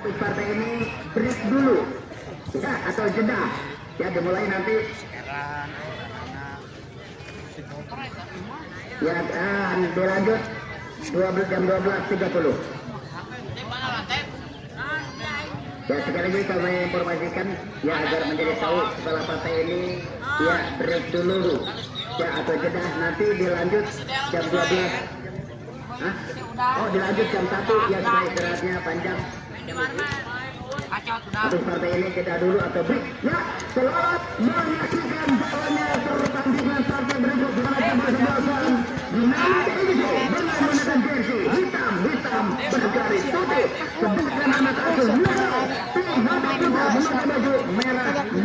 Untuk partai ini break dulu ya, atau jeda ya, dimulai nanti ya, dan dilanjut 12 jam 12.30 ya. Sekali lagi kami informasikan ya, agar menjadi tahu setelah partai ini ya break dulu ya, atau jeda, nanti dilanjut jam 12. Hah? Oh, dilanjut jam 1 ya, supaya istirahatnya panjang. Untuk partai ini kita dulu atau break ya. Selamat menyaksikan jalannya pertandingan partai berikut di mana kesebelasan Dinamit FC dengan menggunakan jersey hitam bergaris putih sebutkan anak asuh merah, tim Hadap Putra memakai baju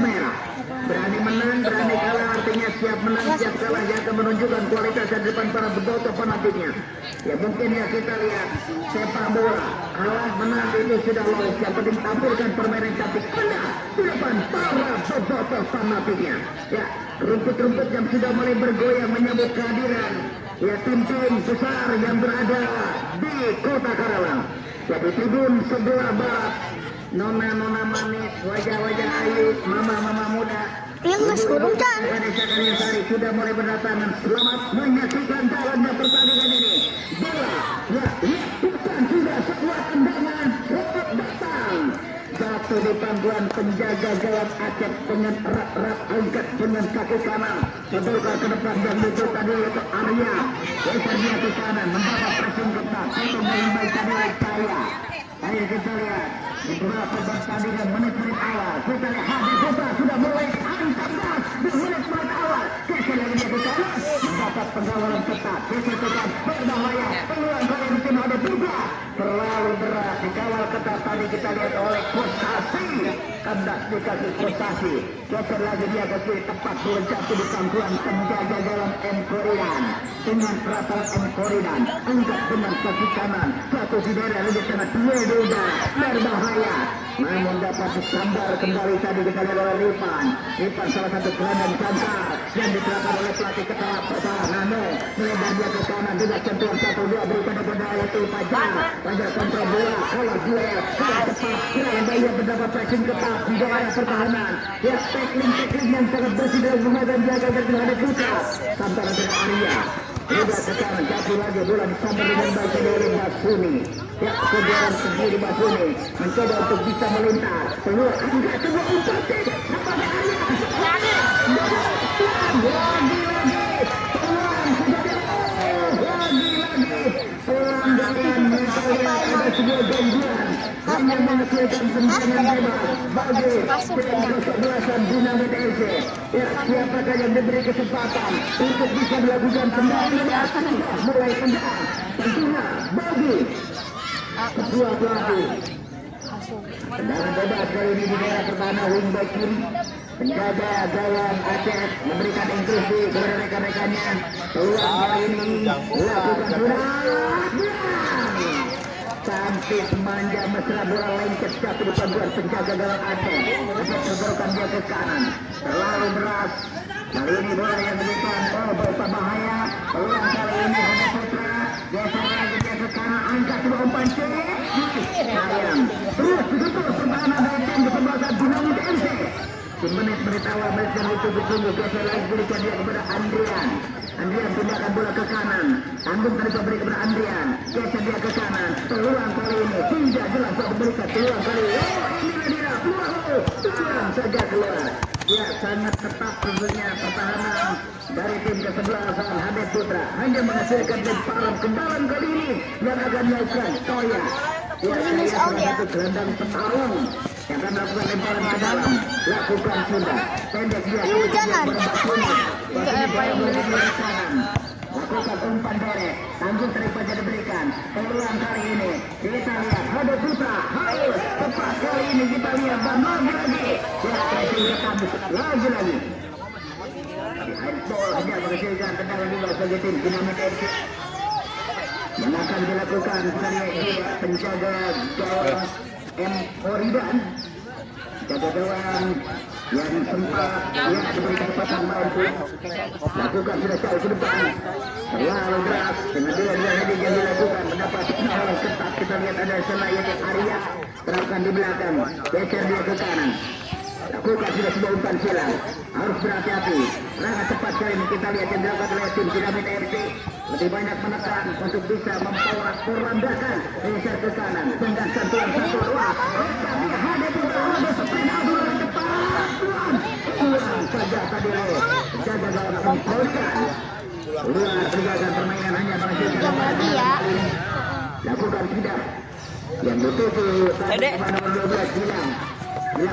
merah. Berani menang, berani kalah, artinya siap menang, siap kalah, yang akan menunjukkan kualitas di depan para bobotoh fanatiknya. Ya mungkin ya, kita lihat sepak bola kalah menang itu sudah lolos, yang penting tampilkan permainan cantik anda di depan para bobotoh fanatiknya. Ya, rumput-rumput yang sudah mulai bergoyang menyambut kehadiran ya tim-tim besar yang berada di kota Karawang. Ya, di tribun sebelah barat, nona-nona manis, wajah-wajah ayu, mama-mama muda, Mas burung kan? sudah mulai berdatangan. Selamat menyaksikan jalannya pertandingan ini. Bola, ya, bukan sudah sebuah tendangan, robot datang. Jatuh di pangkuan penjaga gawang Aceh dengan erat-erat angkat dengan kaki kanan. Sedulkan ke depan dan itu tadi itu Arya. Geser dia ke kanan, membawa pressing ketat. Itu melimbai tadi saya. Ayo kita lihat beberapa pertandingan menit-menit awal. Kita lihat Hadap Putra sudah mulai angkat gas di menit-menit awal. Geser lagi dia ke kanan, mendapat pengawalan ketat. Geser ke kanan, berbahaya. Peluang kali ini tim Hadap Putra terlalu berat, dikawal ketat tadi kita lihat oleh Kostasi. Kandas dikasih Kostasi. Geser lagi dia ke kiri, tepat bola jatuh di pangkuan penjaga gawang M. Koridan. Dengan perasaan M. Koridan angkat dengan kaki kanan, satu di daerah lebih sana dua duda berbahaya, namun dapat disambar kembali tadi kita lihat oleh Rifan salah satu gelandang cantar yang diterapkan oleh pelatih kepala pertahanan Nano, melebar dia ke kanan juga sentuhan 1-2 berikan kepada itu Fajar kontrol bola, bola duel tepat, yang banyak mendapat pressing ketat di daerah pertahanan ya, tackling yang sangat bersih dalam memegang jaga terhadap Putra sampai dengan Arya. Sudah sekarang jatuh lagi bola disambar dengan baik oleh Basuni. Ya, kejaran sendiri Basuni mencoba untuk bisa melintas. Keluar angkat sebuah umpan kepada Arya. Ada sebuah gangguan hanya menghasilkan tendangan bebas bagi kesebelasan Dinamit FC. Ya, siapakah yang diberi kesempatan untuk bisa melakukan tendangan bebas? Mulai tendang tentunya bagi kedua pelatih. Tendangan bebas kali ini di daerah pertahanan wingback kiri. Penjaga gawang Aceh memberikan instruksi kepada rekan-rekannya. Peluang kali ini lakukan cantik manja mesra, bola lengket jatuh di pangkuan penjaga gawang Aceh. Dapat tergolkan dia ke kanan, terlalu berat. Kali ini bola yang diberikan berbahaya. Peluang kali ini Hadap Putra geser lagi dia ke kanan, angkat sebuah umpan sayang. Terus ditutup pertahanan dari tim kesebelasan Dinamit FC. Di menit-menit awal menit yang ditunggu-tunggu, geser lagi berikan dia kepada Andrian pindahkan bola ke kanan, tanggung dari beri kepada Andrian, geser dia ke kanan. Peluang kali ini tidak jelas untuk berikan peluang kali ini. Inilah dia peluang saja keluar. Ya, sangat ketat tentunya pertahanan dari tim kesebelasan Hadap Putra, hanya menghasilkan lemparan kendalan kali ini yang akan dilakukan Toya. Ya, saya salah satu gelandang petarung yang akan melakukan lemparan ke dalam. Lakukan sudah pendek dia jangan lakukan umpan derek, tanggung daripada diberikan. Peluang kali ini kita lihat Hadap Putra harus tepat kali ini, kita lihat dan lagi ya, pressing ketat lagi di handball hanya menghasilkan tendangan bebas bagi tim Dinamit FC. Yang akan dilakukan sekali penjaga gawang M. Koridan, jaga gawang yang sempat yang diberi kesempatan mampu lakukan sudah jauh ke depan terlalu deras dengan dua-dua heading yang dilakukan mendapat pengawalan ketat. Kita lihat ada Senayan Arya terapkan di belakang, geser dia ke kanan, lakukan sudah sebuah umpan silang, harus berhati-hati. Serangan cepat kali ini kita lihat yang dilakukan oleh tim Dinamit FC, lebih banyak menekan untuk bisa memporak-porandakan, geser ke kanan, tenggang sentuhan satu dua, ada sprint aduh depan, ulang saja tadi jaga gawang mempoinkan. Luar pergerakan permainan hanya menghasilkan lakukan tidak yang betul-betul tadi nomor 12 hilang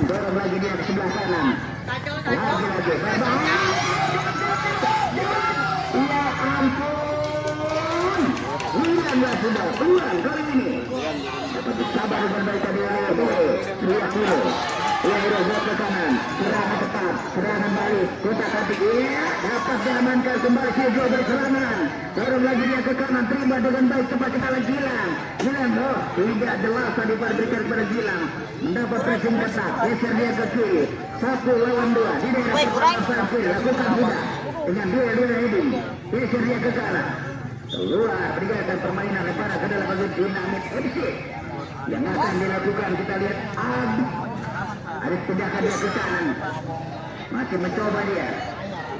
dorong lagi dia ke sebelah kanan, lagi berbahaya. Ya ampun, hilanglah sudah ulang kali ini dapat disabar dengan baik tadi lihat dulu. Ya buat ke kanan, serangan tetap, serangan balik, kotak atik, iya dapat diamankan kembali Silvio berserangan, dorong lagi dia ke kanan, terima dengan baik, cepat kita lagi Gilang, tidak jelas tadi berikan kepada Gilang, mendapat pressing ketat, geser dia ke kiri, 1 lawan 2, di daerah pertahanan kiri, lakukan sudah, dengan dua heading, geser dia ke kanan, keluar, berikan permainan lebar ke dalam bagi Dinamit FC, yang akan dilakukan kita lihat ada pindahkan dia ke kanan, masih mencoba dia,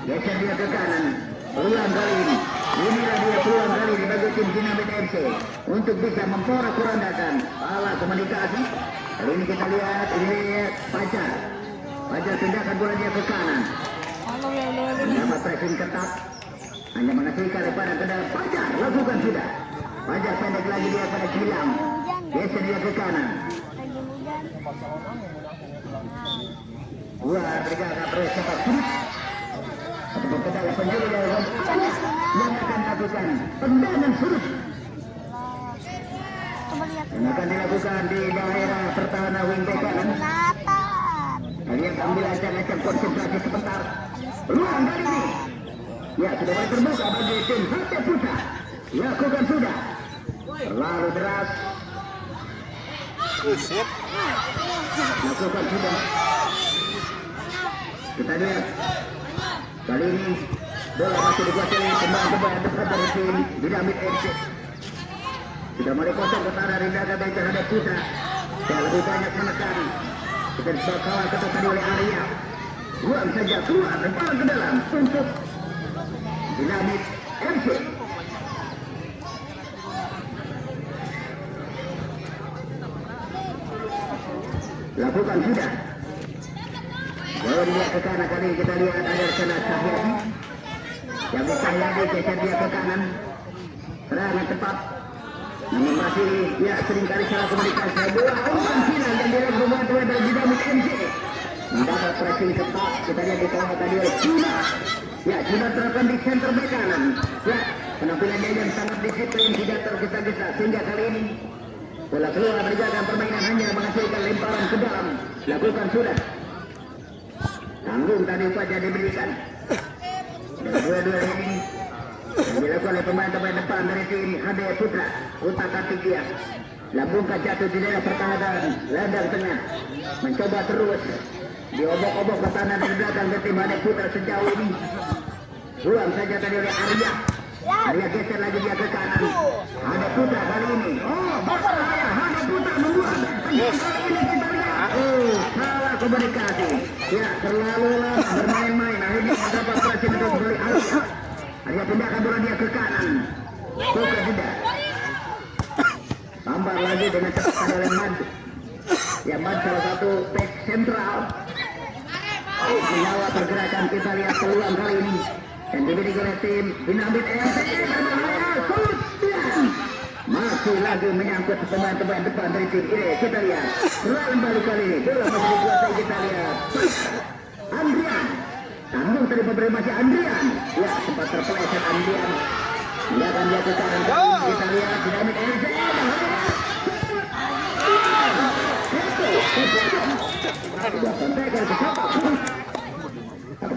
geser dia ke kanan, peluang kali ini, inilah dia peluang kali ini bagi tim Dinamit FC untuk bisa memporak-porandakan alat komunikasi. Kali ini kita lihat ini Fajar pindahkan bola dia ke kanan, dapat pressing ketat, hanya menghasilkan lebaran ke dalam. Fajar lakukan sudah, Fajar pendek lagi dia pada Gilang, geser dia ke kanan. Wah, mereka akan terus cepat sulit. Ataupun ke dalam penjuru yang akan lakukan tendangan surut. Yang akan dilakukan di daerah pertahanan wing back kanan. Kalian ambil acak-acak konsentrasi sebentar. Peluang kali ini. Ya, sudah mulai terbuka bagi tim HT Putra. Lakukan sudah. Terlalu deras. Lakukan sudah. Kita lihat kali ini bola masih dikuasai pemain depan dari tim Dinamit FC. Sudah mulai kosong ke arah Rindaga baik terhadap Putra. Yang lebih banyak menekan. Kita dikawal ketat tadi oleh Arya. Buang saja keluar depan ke dalam untuk Dinamit FC. Lakukan sudah. Dorong dia ke kanan, kali kita lihat ada sana Cahyadi. Yang Cahyadi geser dia ke kanan. Serangan tepat. Namun masih ya seringkali salah komunikasi. Bola umpan final yang dilakukan oleh Dinamit MC. Mendapat pressing ketat. Kita lihat di kawal tadi oleh Cina. Ya, Cina terapkan di center back kanan. Ya, penampilannya yang sangat disiplin, tidak tergesa-gesa sehingga kali ini bola keluar berjalan permainan hanya menghasilkan lemparan ke dalam. Lakukan sudah. Tanggung tadi upaya diberikan. Dua-dua ini dilakukan oleh pemain-pemain depan dari tim HD Putra. Utak Atik dia. Lambungkan jatuh di daerah pertahanan. Ladang tengah. Mencoba terus. Diobok-obok ke tanah dari belakang ke tim HD Putra sejauh ini. Buang saja tadi oleh Arya. Arya geser lagi dia ke kanan. HD Putra kali ini. Oh, berbahaya. HD Putra membuat. Kali ini kita lihat. Oh, salah komunikasi. Ya, terlalu lama bermain-main. Akhirnya mendapat pressing dari Arya. Arya pindahkan bola dia ke kanan. Bukan tidak. Tambah lagi dengan cepat oleh Mad. Ya, Mad salah satu back sentral. Menyawat pergerakan, kita lihat peluang kali ini. Dan diberi oleh tim Dinamit FC. Masih lagi menyangkut pemain-pemain depan dari tim ini. Kita lihat. Serangan balik kali ini. Bola masih dikuasai, kita lihat. Andrian. Tanggung tadi pemberi masih Andrian. Ya, sempat terpeleset Andrian. Lihatkan dia ke kanan. Kita lihat Dinamit FC. Sudah sampaikan ke siapa?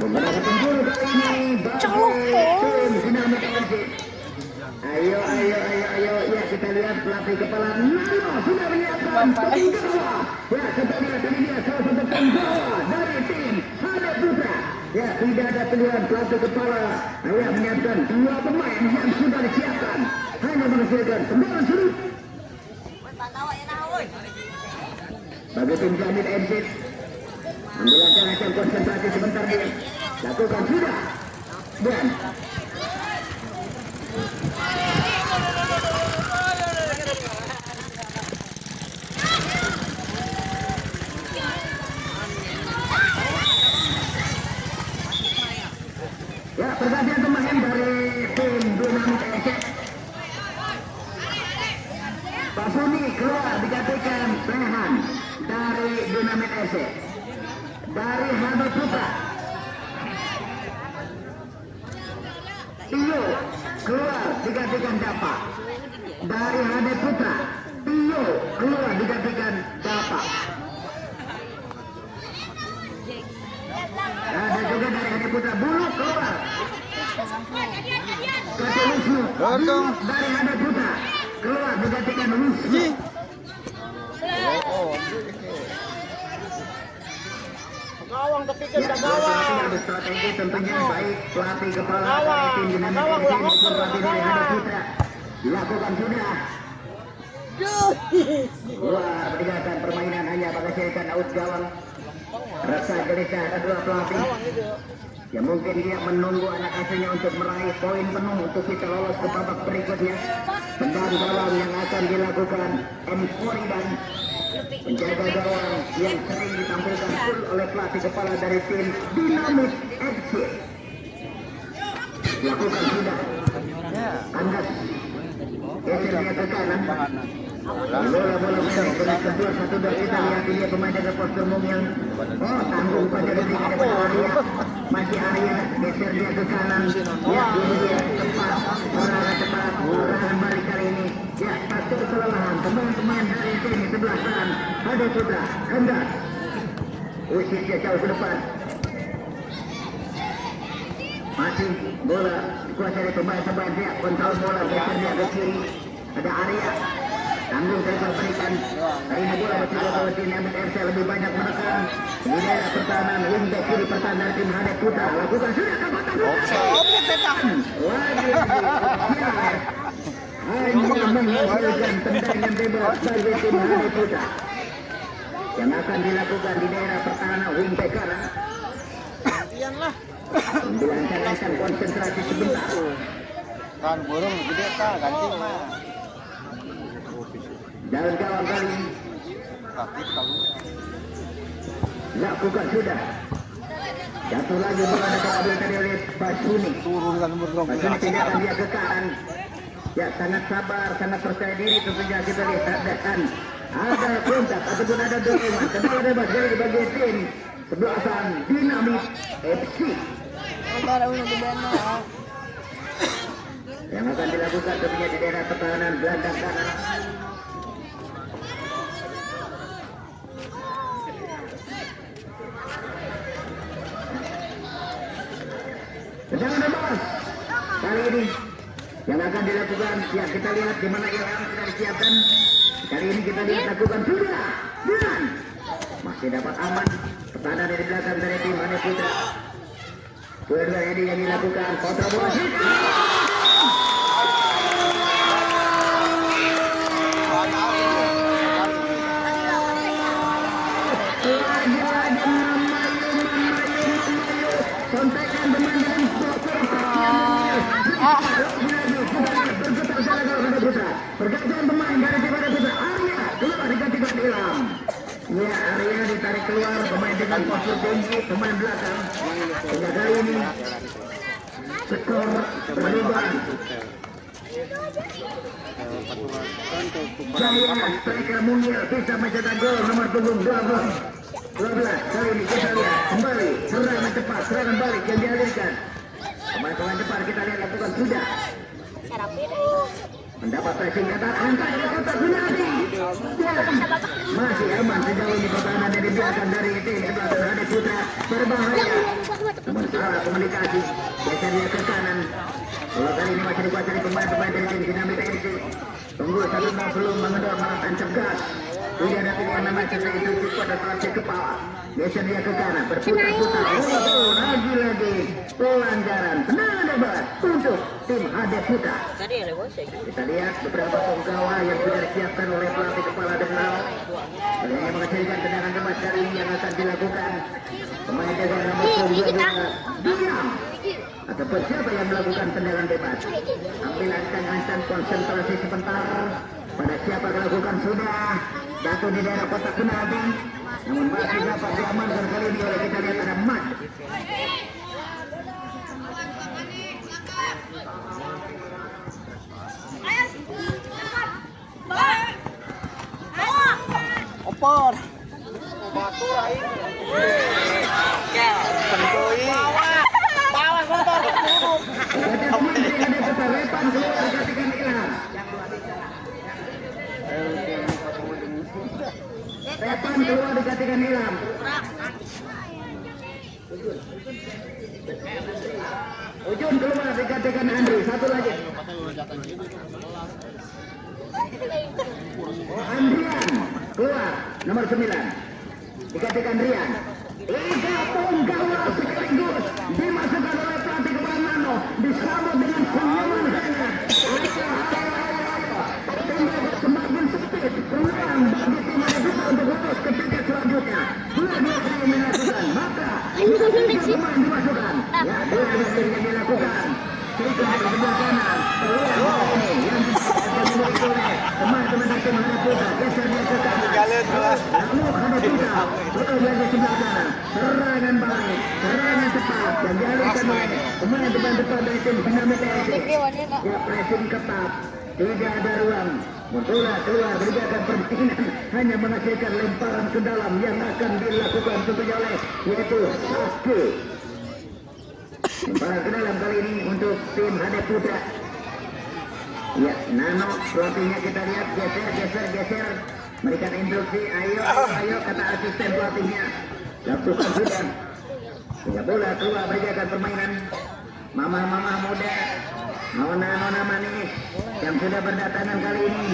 Mendapat penjuru kali ini bagi tim Dinamit FC. Ayo. Ya, kita lihat pelatih kepala Nano sudah menyiapkan penggawa. Ya, kita lihat ini dia salah satu penggawa dari tim pilihan pelatih kepala hanya menyiapkan 2 pemain yang sudah disiapkan, hanya menghasilkan 9 sudut. Bagi tim Jamit MC ambil akan konsentrasi sebentar dia lakukan sudah dan ya pergantian pemain dari tim Dinamit FC. Pasuni keluar digantikan Rehan dari Dinamit FC. Dari Hado Putra Tio keluar digantikan Dapa. Dari Hado Putra Tio keluar digantikan Dapa. Ada juga dari Hado Putra Bulu keluar Kata Wisnu dari Hado Putra keluar digantikan Wisnu. Gawang tapi kan gawang. Strategi tentunya baik pelatih kepala tim Dinamit FC maupun pelatih dari Hado Putra dilakukan sudah. Keluar meninggalkan permainan hanya menghasilkan out gawang. Rasa gelisah kedua pelatih. Ya mungkin dia menunggu anak asuhnya untuk meraih poin penuh untuk kita lolos ke babak berikutnya. Tendang gawang yang akan dilakukan M. Foridan, penjaga gawang yang sering ditampilkan full oleh pelatih kepala dari tim Dinamit FC. Lakukan sudah. Kandas. Geser dia ke kanan. Bola menarik kedua satu dari kita lihat dia pemain jaga pos gemung yang tanggung pada detik ada Arya. Masih Arya geser dia ke kanan. Ya ini dia cepat serangan balik kali ini. Ya satu kelelahan pemain dari tim sebelah kanan ada Putra Kandas. Usir dia jauh ke depan. Masih bola dikuasai oleh pemain dia kontrol bola geser dia ke kiri. Ada Arya. Tanggung saya berikan hari ini bola bertiga ke tim Dinamit FC lebih banyak menekan di daerah pertahanan wing back kiri pertahanan tim Hado Putra lakukan sudah kepatan lagi hanya menghasilkan tendangan bebas bagi tim Hado Putra yang akan dilakukan di daerah pertahanan wing back kanan. Dilancarkan konsentrasi sebentar. Kan burung gede tak ganti mah. Dalam gawang kali ini lakukan sudah. Jatuh lagi bola dapat ambil tadi oleh Pasuni. Turunkan burung. Pasuni pindahkan dia ke kanan. Ya sangat sabar, sangat percaya diri tentunya kita lihat dan ada kontak ataupun ada dokumen. Kedua bebas dari bagi tim sebelasan Dinamit FC. Yang akan dilakukan tentunya di daerah pertahanan gelandang kanan. Tendangan bebas kali ini yang akan dilakukan, ya kita lihat di mana yang sudah disiapkan. Kali ini kita lihat lakukan sudah dan masih dapat aman pertahanan dari belakang dari tim Hado Putra. Kedua ini yang dilakukan kontra bola. Kontekan pemain dari pergantian pemain dari tim Hado Putra. Arya keluar digantikan Ilham. Ya Arya ditarik keluar pemain dengan postur tinggi pemain belakang. Hingga kali ini skor berubah. Jaya striker Munir bisa mencetak gol nomor punggung 12. Kali ini kita lihat kembali serangan cepat, serangan balik yang dialirkan. Pemain-pemain cepat kita lihat lakukan sudah. Mendapat pressing ketat, angkanya kotak Gunadi. Masih aman sejauh ini pertahanan dari belakang dari tim sebelah Hado Putra berbahaya. Namun salah komunikasi, gesernya ke kanan. Bola kali ini masih dikuasai pemain-pemain dari tim Dinamit FC. Tunggu satu belum mengendor tancap gas. Tidak ada pilihan nama kita itu pada pelatih kepala. Geser dia ke kanan, berputar-putar. Oh, lagi-lagi pelanggaran. Tendangan bebas untuk tim HD Putra. Kita lihat beberapa penggawa yang sudah disiapkan oleh pelatih kepala Denau. Yang menghasilkan tendangan bebas kali ini yang akan dilakukan pemain jaga nomor 22 diam. Ataupun siapa yang melakukan tendangan bebas. Ambil ancang-ancang konsentrasi sebentar. Pada siapa melakukan sudah jatuh di daerah kotak penalti. Namun masih dapat diamankan kali ini oleh kita lihat ada Mat. Opor. Batu lain. Pentoi. Bawa motor duduk. Repan keluar digantikan Nilam. Ujun keluar digantikan Andri. Satu lagi. Andrian keluar nomor 9 digantikan Rian. Tiga penggawa sekaligus dimasukkan oleh pelatih kepala Nano, disambut dengan senyuman hangat. Semakin sempit peluang bagi tim Madura untuk lolos ke titik selanjutnya. Dua-dua yang dilakukan, maka pemain dimasukkan. Ya, dua-dua yang dilakukan. Sedikit di sebelah kanan, peluang ini yang akan dimiliki oleh teman-teman dari tim Madura. Geser dia ke kanan. Lalu Madura betul lagi sebelah kanan. Serangan balik, serangan cepat yang dialihkan oleh pemain depan dari tim Dinamit FC. Ya, pressing ketat. Tidak ada ruang. Montula keluar berikan permainan, hanya menghasilkan lemparan ke dalam yang akan dilakukan tentunya oleh yaitu Saske. Lemparan ke dalam kali ini untuk tim HD Putra. Ya, Nano pelatihnya kita lihat geser, berikan instruksi, ayo kata asisten pelatihnya. Lakukan sudah. Sehingga bola keluar berikan permainan. Mama muda. Nano namanya yang sudah berdatangan kali ini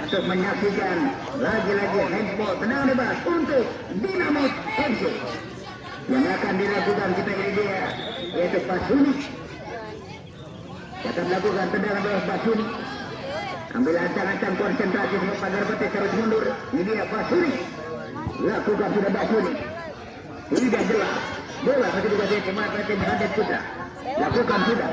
untuk menyaksikan lagi-lagi handball tendangan bebas untuk Dinamit FC yang akan dilakukan kita ini dia yaitu Basuni akan melakukan tendangan bebas Basuni. Ambil ancang-ancang konsentrasi semua pagar betis harus mundur. Ini dia Basuni, lakukan sudah Basuni. Tidak jelas bola satu juga dia pemain tim HD Putra lakukan sudah.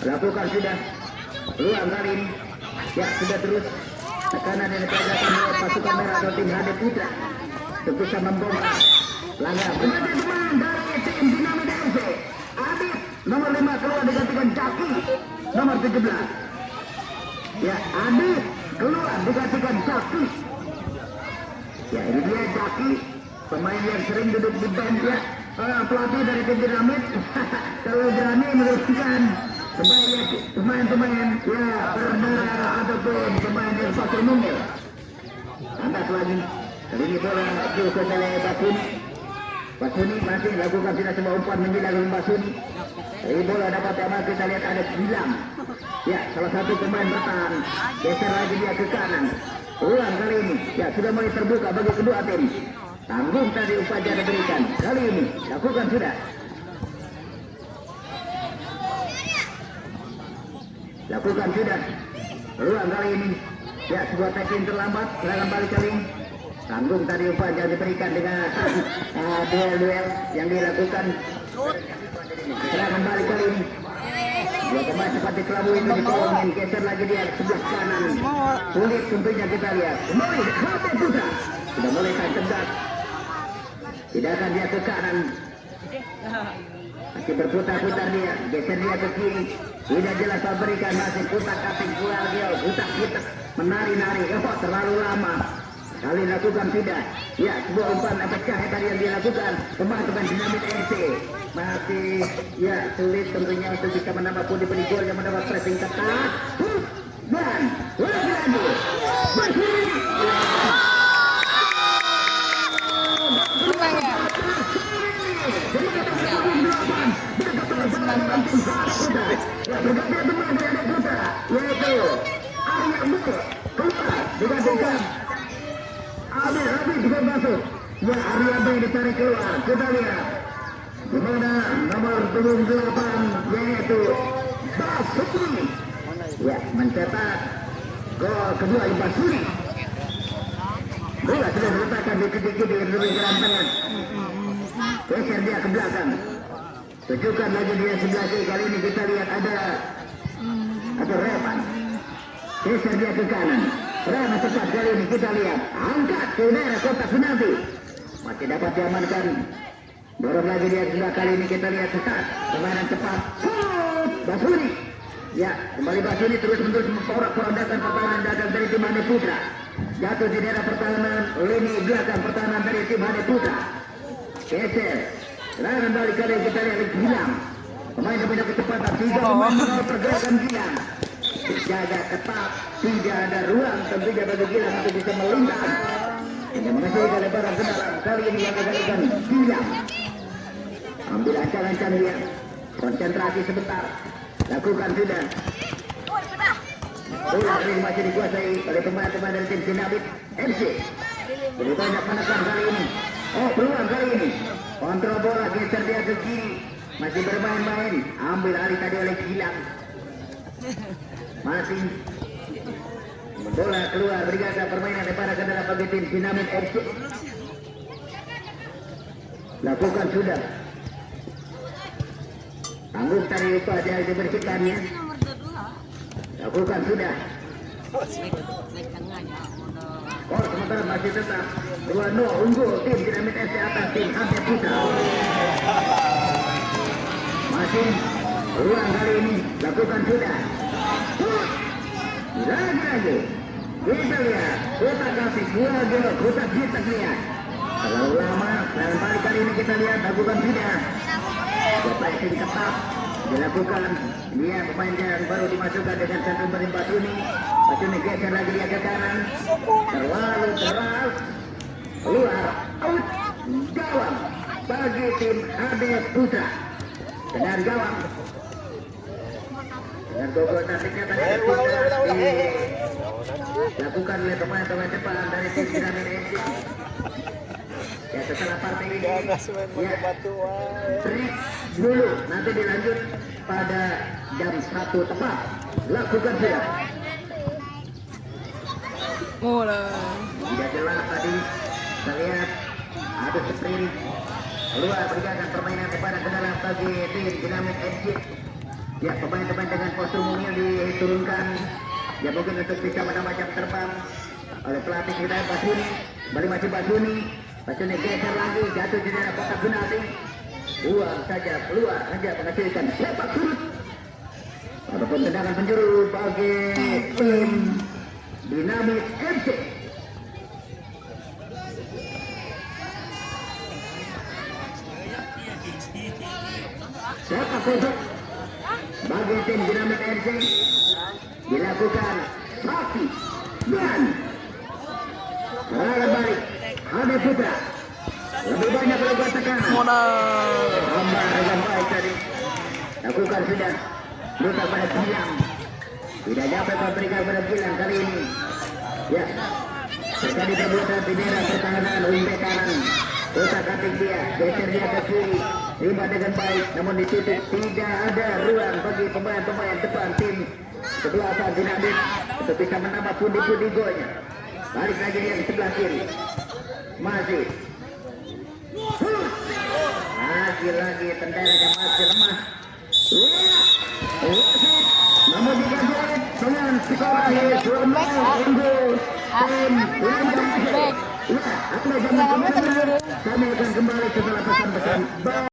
Lakukan sudah peluang kali ini. Ya, sudah terus tekanan yang diperagakan oleh pasukan merah atau tim HD Putra untuk bisa membongkar langkah pemain dari tim Dinamit FC. Adit nomor 5 keluar digantikan Jaki nomor 17. Ya, Adit keluar digantikan Jaki. Ya, ini dia Jaki, pemain yang sering duduk di bench ya. Pelatih dari tim Dinamit kalau berani meneruskan pemain-pemain ya berdarah ataupun pemain yang fakir nunggu. Angkat lagi. Kali ini bola juga oleh Basuni masih lakukan tidak sebuah umpan menjilat oleh Basuni. Ini bola dapat diamankan, kita lihat ada Gilang. Ya, salah satu pemain bertahan. Geser lagi dia ke kanan. Ulang kali ini. Ya, sudah mulai terbuka bagi kedua tim. Tanggung tadi upacara diberikan. Kali ini lakukan sudah. Lakukan sudah. Ulang kali ini. Ya, sebuah tackling terlambat. Serangan balik kali ini. Tanggung tadi upacara diberikan dengan duel-duel yang dilakukan. Serangan balik kali ini. Dua pemain seperti kelabui itu ditolongin, geser lagi dia sebelah kanan. Sulit tentunya kita lihat. Mulai HP Putra sudah mulai tegak. Tidak akan dia ke kanan. Masih berputar-putar dia, geser dia ke kiri. Tidak jelas berikan, masih putar kating keluar dia, putar-putar menari-nari. Oh, terlalu lama. Kali lakukan tidak. Ya, sebuah umpan pecah tadi yang dilakukan pemain Dinamit FC. Masih ya sulit tentunya untuk bisa menambah pundi-pundi gol yang mendapat pressing ketat. Dan lagi-lagi ditarik keluar. Kita lihat di mana nomor 28 yaitu Basuri. Ya, mencetak gol kedua di Basuri. Bola sudah diletakkan di kaki di geram tangan. Geser dia ke belakang. Tunjukkan lagi dia sebelah kiri. Kali ini kita lihat ada Revan. Geser dia ke kanan. Revan tepat kali ini kita lihat. Angkat ke daerah kotak penalti. Masih dapat diamankan. Dorong lagi dia sebelah kali ini kita lihat sesat. Permainan cepat. Basuri. Ya, kembali Basuri terus-menerus memporak-porandakan pertahanan dagang dari tim Hane Putra. Jatuh di daerah pertahanan lini belakang pertahanan dari tim Hane Putra. Geser. Serangan balik kali kita lihat hilang. Pemain punya kecepatan 3 pemain mengawal pergerakan Gilang. Dijaga ketat, tidak ada ruang tentunya bagi Gilang untuk bisa melintang. Hanya menghasilkan lebaran ke dalam. Kali ini yang akan Gilang. Ambil ancang-ancang dia. Konsentrasi sebentar. Lakukan sudah. Bola ini masih dikuasai oleh pemain-pemain dari tim Sinabit FC. Lebih banyak menekan kali ini. Oh, peluang kali ini. Kontrol bola, geser dia ke kiri. Masih bermain-main. Ambil alih tadi oleh Gilang. Masih bola keluar berjaga permainan daripada ke dalam bagi tim Sinabit FC. Lakukan sudah. Tanggung tadi upah dia dibersihkannya. Lakukan sudah. Oh, sementara masih tetap 2-0 unggul tim Dinamit FC atas tim Hane Putra. Masih ulang kali ini. Lakukan sudah. Lagi. Kita lihat. Kita kasih 2 gol. Kita lihat. Terlalu lama. Dan balik kali ini kita lihat. Lakukan sudah. Pressing ketat dilakukan. Dia pemain yang baru dimasukkan dengan satu pemain Basuni. Basuni geser lagi dia ke kanan. Terlalu keras. Keluar. Out. Gawang bagi tim Hane Putra. Benar gawang. Dengan gol taktiknya tadi dilakukan oleh pemain-pemain depan dari tim Dinamit FC. Ya, setelah partai ini ya, break dulu, nanti dilanjut pada jam 1 tepat. Lakukan sudah. Tidak jelas tadi. Kita lihat ada sprint keluar berjalan permainan kepada kendaraan bagi tim Dinamit FC. Ya, pemain-pemain dengan postur mungil diturunkan. Ya, mungkin untuk bisa menambah jam terbang oleh pelatih kita Basuni. Kembali masih Basuni. Basuni geser lagi, jatuh di daerah kotak penalti. Buang saja, keluar hanya menghasilkan sepak surut. Ataupun tendangan penjuru bagi tim Dinamit FC. Sepak surut bagi tim Dinamit FC dilakukan Safi dan serangan balik Hane Putra. Lebih banyak melakukan tekanan. Hambar dengan baik tadi. Lakukan sudah. Lutar pada Gilang. Tidak dapat memberikan pada Gilang kali ini. Ya. Terjadi perbuatan di daerah pertahanan wing back kanan. Kotak katik dia. Geser dia ke kiri. Terima dengan baik. Namun di titik tidak ada ruang bagi pemain-pemain depan tim sebelah Dinamit untuk bisa menambah pundi-pundi golnya. Balik lagi dia di sebelah kiri. Masih lagi tendangannya masih lemah. Namun diganti dengan sekolah unggul tim Dinamit. Kami akan kembali setelah pesan-pesan.